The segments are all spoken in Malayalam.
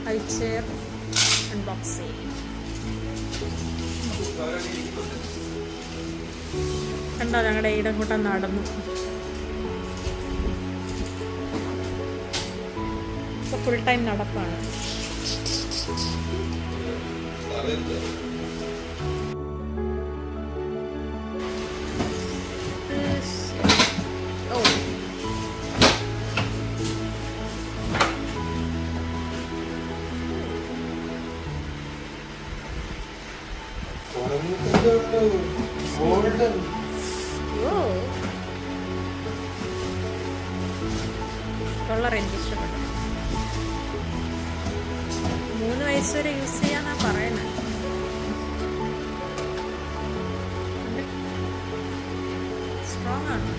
ഹൈചെയർ അൺബോക്സ് ചെയ്യും. കണ്ടോ ഞങ്ങളുടെ ഈടക്കൂട്ടം നടന്നു. ഇപ്പൊ ഫുൾ ടൈം നടപ്പാണ്. കളർ എനിക്ക് ഇഷ്ടപ്പെട്ടു. 3 വയസ്സ് വരെ യൂസ് ചെയ്യാന്നാ പറയണേ. സ്ട്രോങ് ആണ്.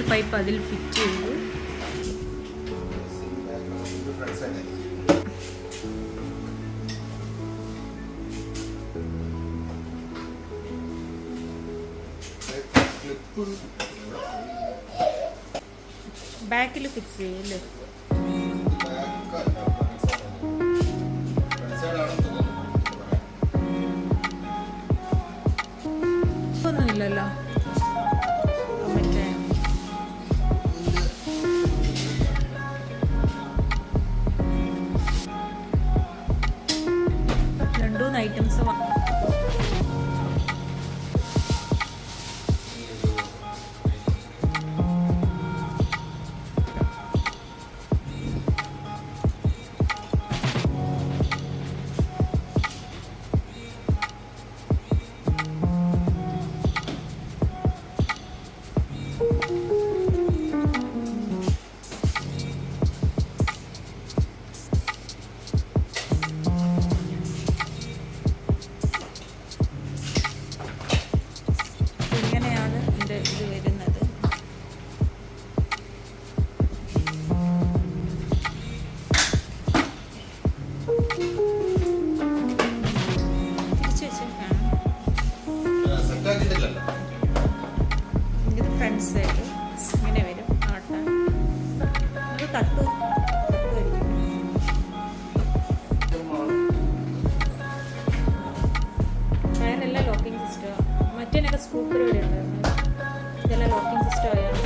പൈപ്പ് അതിൽ ഫിറ്റ് ചെയ്തു. ബാക്കിൽ ഫിക്സ് ചെയ്യല്ലേ? ഒന്നുമില്ലല്ലോ. ഐറ്റംസ് ഇങ്ങനെയാണ് എൻ്റെ ഇത് വരുന്നത്. തിരിച്ചു വെച്ചേക്കാണ്. ഇത് ഫ്രണ്ട് സൈഡ് ഇങ്ങനെ വരും. ആട്ടാൻ അത് തട്ടു ടയറെല്ലാം ലോക്കിംഗ് സിസ്റ്റം. മറ്റേനൊക്കെ സ്ക്രൂ പരിപാടി ഉണ്ടായിരുന്നു. ഇതെല്ലാം ലോക്കിംഗ് സിസ്റ്റം ആയാണ്.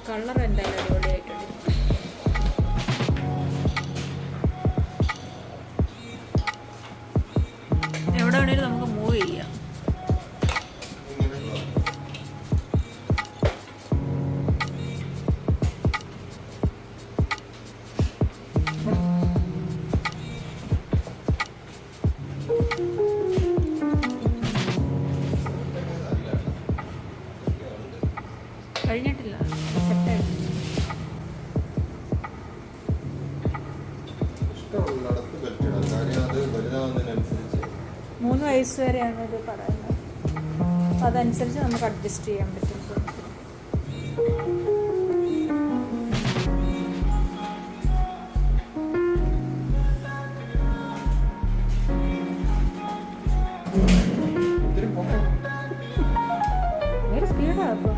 കളർ എന്തായാലും അടിപൊളിയായിട്ടുണ്ട്. എവിടെ വേണേലും നമുക്ക് മൂവ് ചെയ്യാം. കഴിഞ്ഞിട്ടില്ല, സെറ്റായിട്ട്. 3 വയസ്സ് വരെയാണ് ഇത് പറയുന്നത്. അപ്പം അതനുസരിച്ച് നമുക്ക് അഡ്ജസ്റ്റ് ചെയ്യാൻ പറ്റും. ഭയങ്കര സ്പീഡാണ് അപ്പോൾ.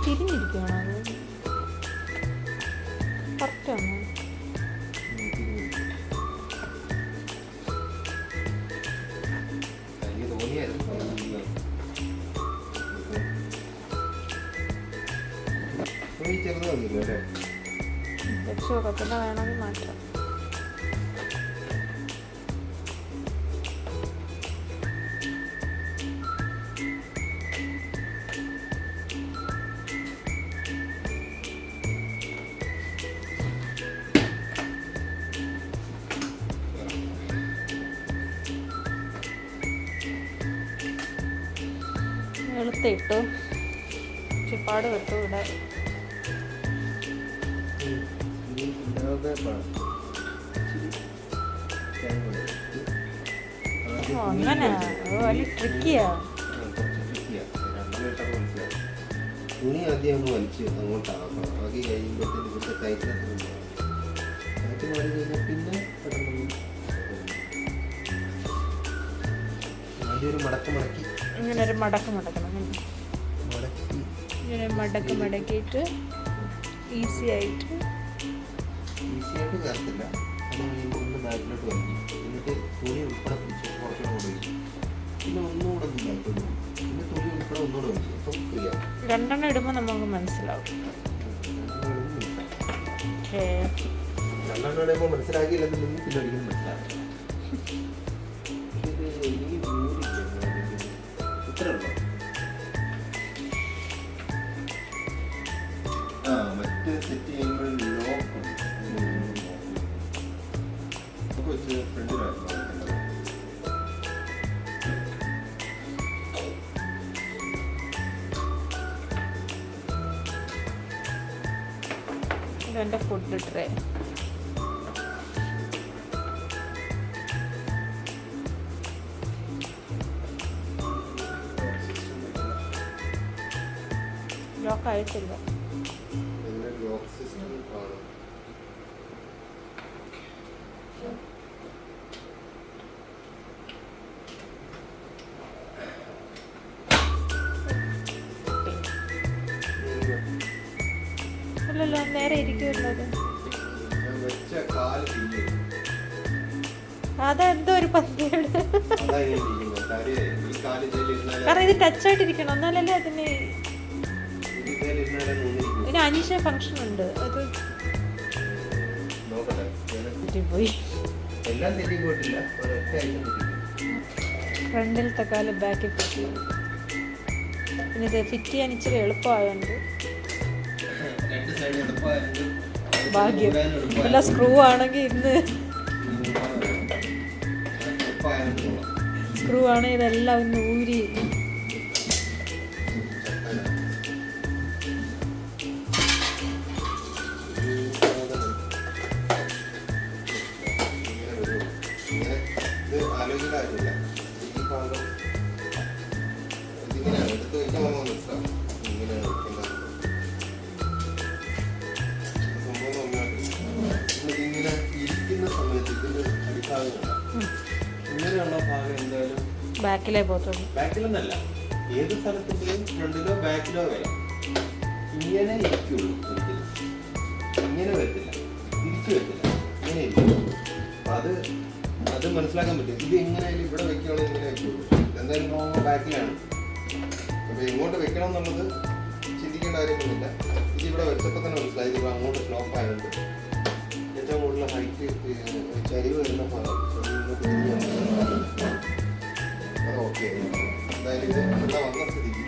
തിരിഞ്ഞിരിക്കുകയാണോ അത്? കറക്റ്റാണ്. രക്ഷോക്കത്തിൻ്റെ വേണമെങ്കിൽ മാറ്റാം. വെളുത്തിട്ടു ചുപ്പാട് വെട്ടു ഇവിടെ. അങ്ങനെ വലിയ ട്രിക്കിയാ. തുണി ആദ്യം ഒന്ന് വലിച്ച് അങ്ങോട്ടാക്കാം. ആക്കി കഴിയുമ്പോഴത്തേന് ഇവിടുത്തെ ടൈറ്റ്നസ് കാറ്റ് മാറി കഴിഞ്ഞാൽ പിന്നെ ആദ്യം ഒരു മടക്കി ഇങ്ങനെ ഒരു മടക്കണം ഇങ്ങനെ മടക്കിയിട്ട് ഈസി ആയിട്ട് കയറത്തില്ല. അത് കഴിയുമ്പോൾ ഒന്ന് ബാക്കിലോട്ട് വലിക്കും. എന്നിട്ട് തുണി ഉൾപ്പെടെ പിടിച്ച് കുറച്ചുകൂടെ കൊണ്ടുപോയി പിന്നെ ഒന്നുകൂടെ ബാക്കിലോട്ട് പിന്നെ തുണി ഉൾപ്പെടെ ഒന്നുകൂടെ വലിക്കും. അപ്പം ഫ്രീ ആവും. രണ്ടെണ്ണം ഇടുമ്പോൾ നമുക്ക് മനസ്സിലാവും. രണ്ടെണ്ണം ഇടുമ്പോൾ മനസ്സിലാക്കിയില്ലെന്നുണ്ടെങ്കിൽ പിന്നെ ഒരിക്കലും മനസ്സിലാവും. ഇത്രയുള്ളൂ. മറ്റ് സെറ്റ് ചെയ്യുമ്പോൾ ലോക്ക് വെച്ച് ഫ്രണ്ടിലായിരുന്നു. ഇതെൻ്റെ ഫുഡ് ട്രേ. ലോക്ക് ആയിട്ടില്ല. അല്ലല്ലോ നേരെ ഇരിക്കുമല്ലോ അത്. അതെന്തോ ഒരു പന്തിയാണ്. കാരണം ഇത് ടച്ചായിട്ടിരിക്കണം എന്നാലല്ലേ അതിന്. പിന്നെ അനീഷ ഫംഗ്ഷൻ ഉണ്ട്. അത് പോയി ഫ്രണ്ടിലത്തെ കാലം ബാക്കിൽ പറ്റി. പിന്നെ ഇത് ഫിറ്റ് ചെയ്യാൻ ഇച്ചിരി എളുപ്പമായുണ്ട്. ഭാഗ്യം. അല്ല സ്ക്രൂ ആണെങ്കിൽ ഇതെല്ലാം ഒന്ന് ഊരി. ഇങ്ങനെയുള്ള ഭാഗം എന്തായാലും ബാക്കിലേ പോകത്തുള്ളൂ. ബാക്കിലൊന്നല്ല, ഏത് സ്ഥലത്തിന്റെയും ഫ്രണ്ടിലോ ബാക്കിലോ വരാം. ഇങ്ങനെ ഇരിക്കുള്ളൂ. ഒരിക്കലും ഇങ്ങനെ വരത്തില്ല, തിരിച്ചു വരത്തില്ല, ഇങ്ങനെ ഇരിക്കും. അത് മനസ്സിലാക്കാൻ പറ്റും. ഇത് എങ്ങനെയായാലും ഇവിടെ വെക്കുകയാണെങ്കിൽ ഇങ്ങനെ വെക്കുള്ളൂ. എന്തായാലും ബാക്കിലാണ്. അപ്പൊ എങ്ങോട്ട് വെക്കണം എന്നുള്ളത് ചിന്തിക്കേണ്ട കാര്യമൊന്നുമില്ല. ഇത് ഇവിടെ വെച്ചപ്പോൾ തന്നെ മനസ്സിലായി. ഇത് അങ്ങോട്ട് സ്ലോപ്പ് ആയതുകൊണ്ട് ഏറ്റവും കൂടുതൽ ഹൈറ്റ് ചരിവ് വരുന്ന ഭാഗം അത് ഓക്കെ. എന്തായാലും ഇത് ഇവിടെ വന്ന സ്ഥിതിക്ക്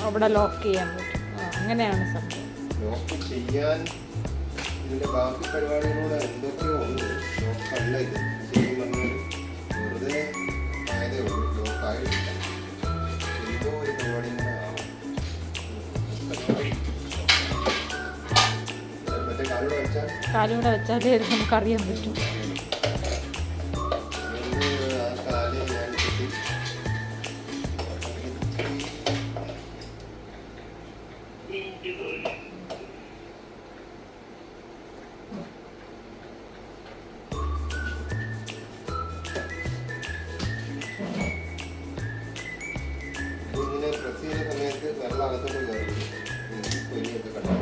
അവിടെ ലോക്ക് ചെയ്യാൻ പറ്റും. അങ്ങനെയാണ് സംഭവം. ലോക്ക് ചെയ്യാൻ ഇതിൻ്റെ ബാക്കി പരിപാടികളൂടെ എന്തൊക്കെയോ ഉണ്ട്. ലോക്കല്ല ഇത്. ശരിക്കും പറഞ്ഞാൽ വെറുതെ ആയതേ ഉള്ളൂ. ലോക്കായിട്ടില്ല. എന്തോ ഒരു പരിപാടി കൂടെ ആവും. മറ്റേ കാലൂടെ വെച്ചാലേ നമുക്കറിയാൻ പറ്റും. ഇങ്ങനെ പ്രസ് ചെയ്യുന്ന സമയത്ത് വെള്ളം അകത്തോട്ട് കയറി പൊരിയൊക്കെ കണ്ടു.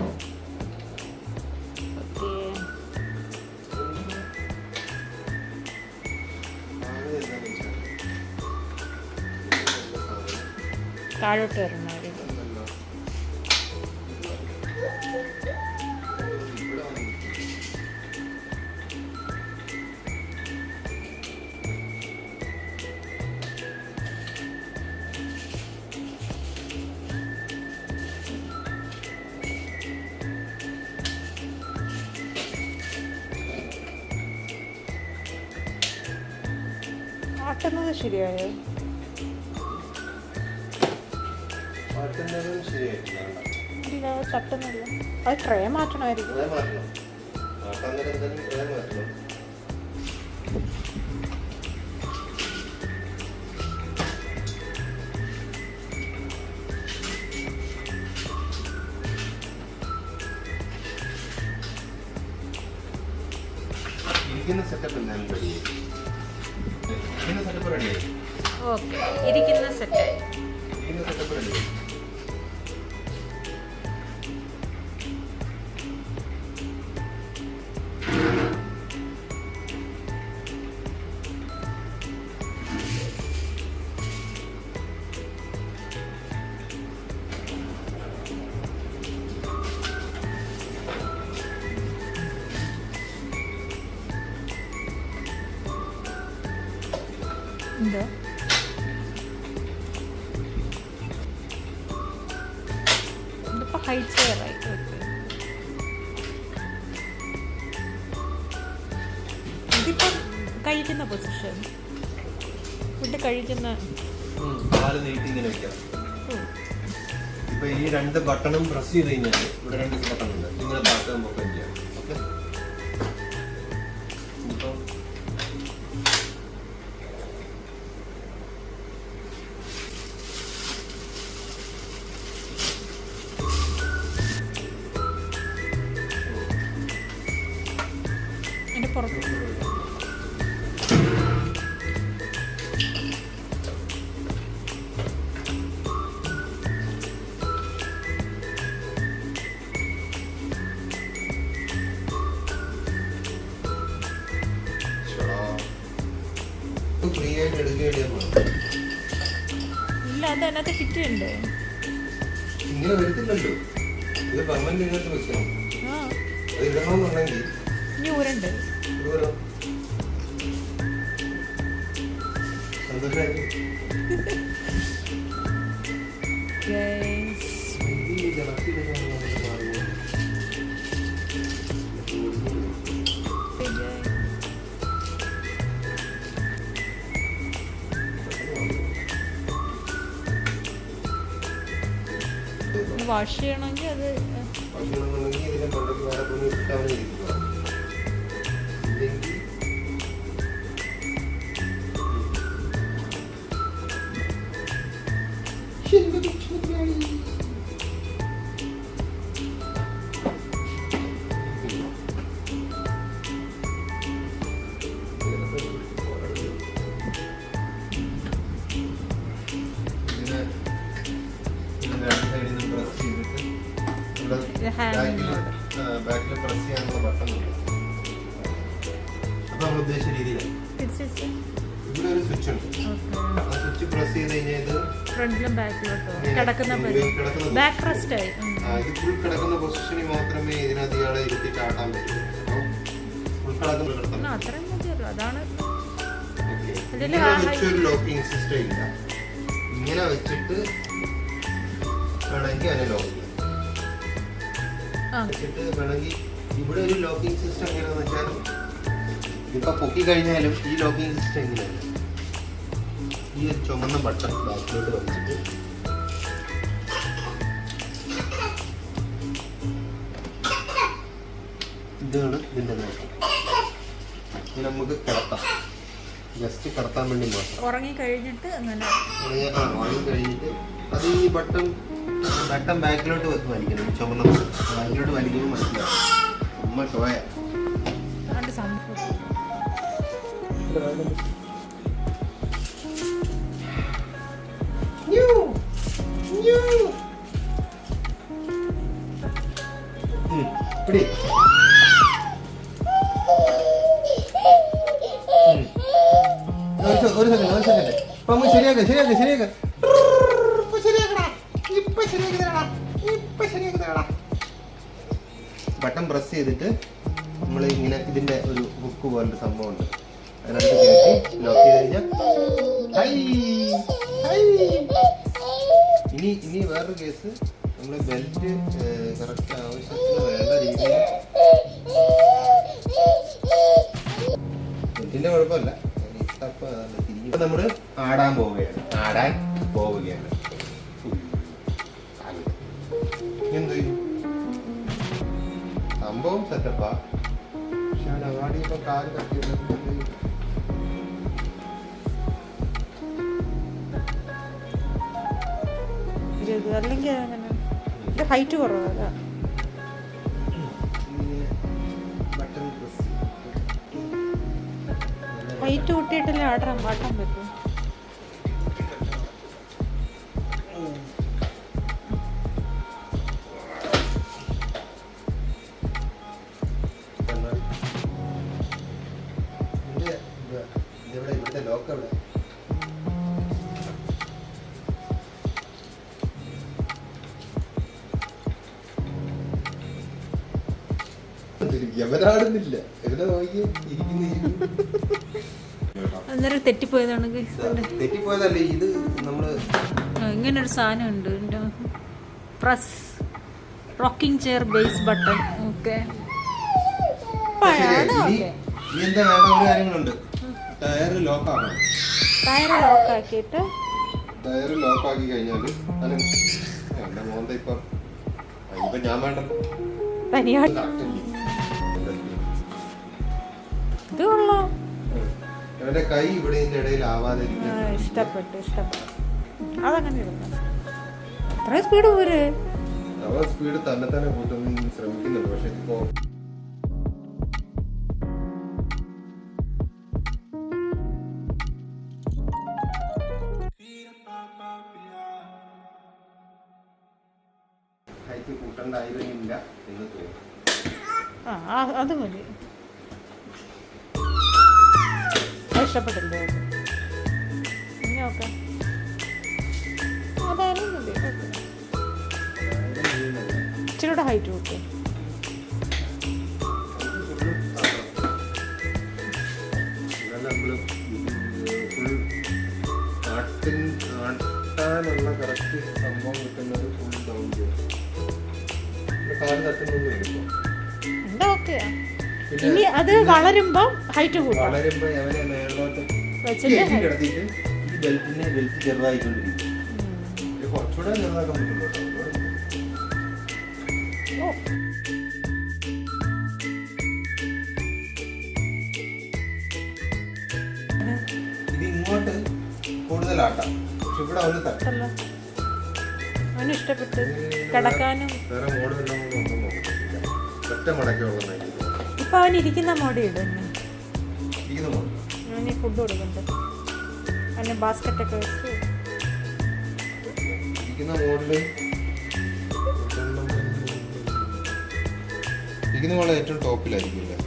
താഴോട്ട് വരണമായിരുന്നു. ആട്ടുന്നത് ശരിയായോ? മാറ്റുന്നതും ശരിയായിട്ടില്ല. ഇല്ല, തട്ടുന്നില്ല. അത് ട്രേ മാറ്റണമായിരിക്കും. ട്രേ മാറ്റണം. മാറ്റാൻ നേരം എന്തായാലും ട്രേ മാറ്റണം. ഇരിക്കുന്ന സെറ്റപ്പ് എന്തായാലും റെഡിയായി. ഇരിക്കുന്ന സെറ്റപ്പ് റെഡിയായി. ഓക്കെ, ഇരിക്കുന്ന സെറ്റായി. ഇരിക്കുന്ന സെറ്റപ്പ് റെഡിയായി. എന്തോ ഇതിപ്പോ ഹൈ ചെയറായി. ഇതിപ്പോ കഴിക്കുന്ന പൊസിഷൻ, ഫുഡ് കഴിക്കുന്ന കാല് നീട്ടി ഇങ്ങനെ വെക്കാം. ഇപ്പൊ ഈ രണ്ട് ബട്ടണും പ്രസ് ചെയ്ത് കഴിഞ്ഞാൽ ഇവിടെ രണ്ട് ബട്ടൺ ഉണ്ട്. ഇങ്ങനെ താഴ്ത്താൻ നോക്കാൻ ചെയ്യാം. ഓക്കെ, ഇപ്പൊ അതിന്റെ പുറത്ത് ഫ്രീ ആയിട്ട് എടുക്കുകയാണ്. ഇല്ല, അത് അതിനകത്ത് ഫിറ്റ് ഉണ്ട്. ഇങ്ങനെ വരത്തില്ലല്ലോ, ഇത് പെർമനന്റ് ഇങ്ങോട്ട് വെക്കണം. ആ, അത് ഇടണമെന്നുണ്ടെങ്കിൽ ഇനി ഊരുണ്ട്. ഇതുപോലെ സന്തോഷമായിട്ട് ഈ ജലത്തിൽ വാഷ് ചെയ്യണമെങ്കിൽ അത് ഭക്ഷണമെന്നുണ്ടെങ്കിൽ ഇതിനെ കൊണ്ടൊക്കെ വേറെ തുണി ഇട്ടാൽ ഇരിക്കുക. ഇല്ലെങ്കിൽ ബാക്കിൽ പ്രസ് ചെയ്യാനുള്ള ബട്ടൺ ഉണ്ട്. അപ്പൊ നമ്മൾ ഉദ്ദേശിച്ച രീതിയിലാണ്. ഇവിടെ ഒരു സ്വിച്ച് ഉണ്ട്. ആ സ്വിച്ച് പ്രസ് ചെയ്ത് കഴിഞ്ഞാൽ ഇത് ഫ്രണ്ടിലും ബാക്കിലോട്ടോ കിടക്കുന്ന ബാക്ക് റെസ്റ്റ് ആയി. ഇത് ഫുൾ കിടക്കുന്ന പൊസിഷനിൽ മാത്രമേ ഇതിനകത്ത് ഇയാളെ ഇരുത്തിട്ട് ആട്ടാൻ പറ്റൂ. ഫുൾ കിടക്കുന്ന അത്രയും മതിയല്ലോ. അതാണ് ഒരു ലോക്കിംഗ് സിസ്റ്റം ഇല്ല. ഇങ്ങനെ വെച്ചിട്ട് വേണമെങ്കിൽ അതിനെ ലോക്ക് ചെയ്യാം. വെച്ചിട്ട് വേണമെങ്കിൽ ഇവിടെ ഒരു ലോക്കിംഗ് സിസ്റ്റം എങ്ങനെയാണെന്ന് വെച്ചാൽ ഇപ്പൊ പൊക്കി കഴിഞ്ഞാലും ഈ ലോക്കിംഗ് സിസ്റ്റം എങ്ങനെയാണ്, ഈ ഒരു ചുമന്ന ബട്ടൺ ബാക്കിലോട്ട് വെച്ചിട്ട് ഇതാണ് ഇതിന്റെ നോട്ടം. ഇത് നമുക്ക് കിടത്താം, ജസ്റ്റ് കിടത്താൻ വേണ്ടി മാത്രം. ഉറങ്ങി കഴിഞ്ഞിട്ട് അങ്ങനെ ഉറങ്ങി കഴിഞ്ഞിട്ട് അത് ഈ ബട്ടൺ ബാക്കിലോട്ട് വലിക്കണം. ചുമന്ന ബാക്കിലോട്ട് വലിക്കുമ്പോൾ മനസ്സിലാവും. അമ്മ ഷോയ ഒരു സെക്കൻഡ് അപ്പൊ ശരിയാക്ക ബട്ടൺ പ്രസ് ചെയ്തിട്ട് നമ്മൾ ഇങ്ങനെ ഇതിന്റെ ഒരു ഹുക്ക് പോലൊരു സംഭവം ഉണ്ട്, അതിനകത്ത് കയറ്റി ലോക്ക് ചെയ്ത് കഴിഞ്ഞാൽ ഇനി വേറൊരു കേസ്, നമ്മൾ ബെൽറ്റ് കറക്റ്റ് ആവശ്യത്തിന് വേണ്ട രീതിയിൽ, ബെൽറ്റിന്റെ കുഴപ്പമില്ല, ഇപ്പൊ നമ്മള് ആടാൻ പോവുകയാണ്. എന്ത് സംഭവം സെറ്റപ്പാ, പക്ഷെ ആടിയപ്പോ കാല് തട്ടിയത് അല്ലെങ്കിൽ അങ്ങനെ ഇത് ഹൈറ്റ് കുറവല്ല. ഹൈറ്റ് കൂട്ടിയിട്ടല്ലേ ആട്ടാൻ പറ്റും. ഇവിടുത്തെ ലോക്ക് എവിടെ? എവനാടുന്നില്ല, എവിടെ നോക്കി അന്നേരം തെറ്റിപ്പോയതാണ്. തെറ്റിപ്പോയതല്ലേ ഇത്, നമ്മള് ഇങ്ങനെ ഒരു സാധനം ഉണ്ട്, press rocking chair base button. Okay എന്താ വേണ്ട ഒരു കാര്യങ്ങളുണ്ട്. ടയർ ലോക്ക് ആക്കണം. ടയർ ലോക്ക് ആക്കിയിട്ട് ടയർ ലോക്ക് ആക്കി കഴിഞ്ഞാല് എന്റെ മോന്ത ഇപ്പൊ ഞാൻ വേണ്ട ഇത് കൊള്ളാം. അവന്റെ കൈ ഇവിടെ ഇതിന്റെ ഇടയിൽ ആവാതെ ഇഷ്ടപ്പെട്ടു. അതങ്ങനെ അത്ര സ്പീഡ് പോരെ. അവ സ്പീഡ് തന്നെ കൂട്ടുന്ന ശ്രമിക്കുന്നുണ്ട്, പക്ഷെ ഇപ്പോ ഹൈറ്റ് കൂട്ടണ്ടായിരുന്നില്ല എന്ന് തോന്നുന്നു. അത് മതി. ഇഷ്ടപ്പെട്ടില്ലേ? ഇനി നോക്കാം. അതായാലും മതി. ഇച്ചിരി ഹൈറ്റ് കൂട്ടും. ആട്ടാനുള്ള കറക്റ്റ് സംഭവം കിട്ടുന്നത് ഫുൾ ഡൗൺ ചെയ്യും. കാല് തട്ടുന്നൊന്നും ഇല്ല. എന്താ ഓക്കെ. ഇനി അത് വളരുമ്പോ ഹൈറ്റ് കൂട്ടും. വളരുമ്പോ അവനെ മേളിലോട്ട് കിടത്തിയിട്ട് ഈ ബെൽറ്റ് ചെറുതായിക്കൊണ്ടിരിക്കും. കുറച്ചുകൂടെ ചെറുതാക്കാൻ പറ്റുള്ളൂ കേട്ടോ. ഇത് ഇങ്ങോട്ട് കൂടുതലാട്ടാം, പക്ഷെ ഇവിടെ അവന് തട്ടല്ലോ. അവന് ഇഷ്ടപ്പെട്ട് കിടക്കാനും വേറെ മോഡെല്ലാം ഒന്നും നോക്കില്ല, ഒറ്റ മടക്കുള്ള ഇപ്പൊ അവൻ ഇരിക്കുന്ന മോഡേ ഇടുന്നു. അവന് ഫുഡ് കൊടുക്കണ്ട, അവന് ബാസ്ക്കറ്റൊക്കെ വെച്ച് ഇരിക്കുന്ന മോഡല്. ഇരിക്കുന്ന മോഡൽ ഏറ്റവും ടോപ്പിലായിരിക്കും അല്ലേ?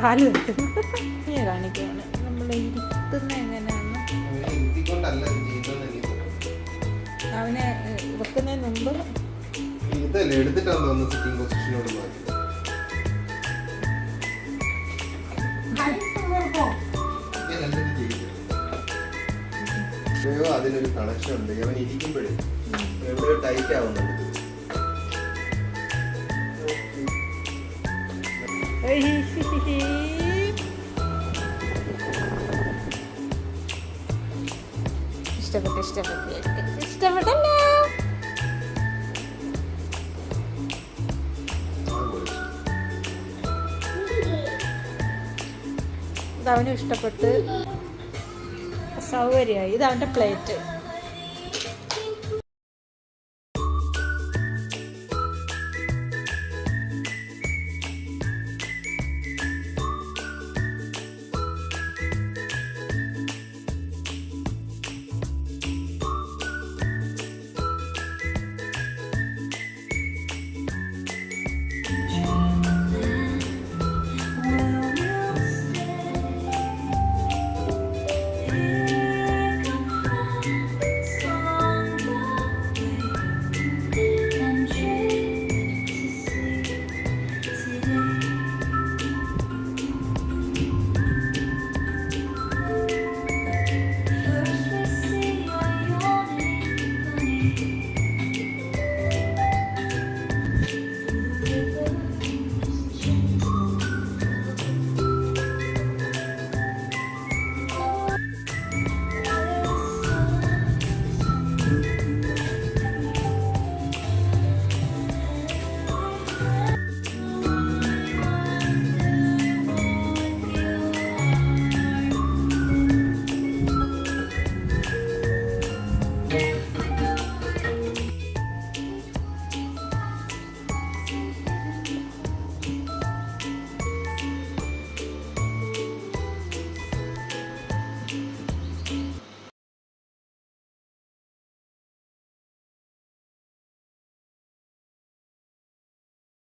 കാല് തട്ടും. ഞാൻ കാണിക്കുകയാണ് നമ്മൾ ഇരുത്തുന്ന എങ്ങനെയാണ്. അവനെ വെക്കുന്നതിന് മുമ്പ് എടുത്തിട്ടാണ് തോന്നുന്നു സിറ്റിംഗ് പൊസിഷനോട് മാറ്റി. അതിനൊരു കണക്ഷൻ ഉണ്ട്. അവൻ ഇരിക്കുമ്പോഴേ എവിടെയോ ടൈറ്റ് ആവുന്നുണ്ട്. ഇഷ്ടപ്പെട്ടല്ലോ. ഇത് അവനും ഇഷ്ടപ്പെട്ട് സൗകര്യമായി. ഇത് അവൻ്റെ പ്ലേറ്റ്.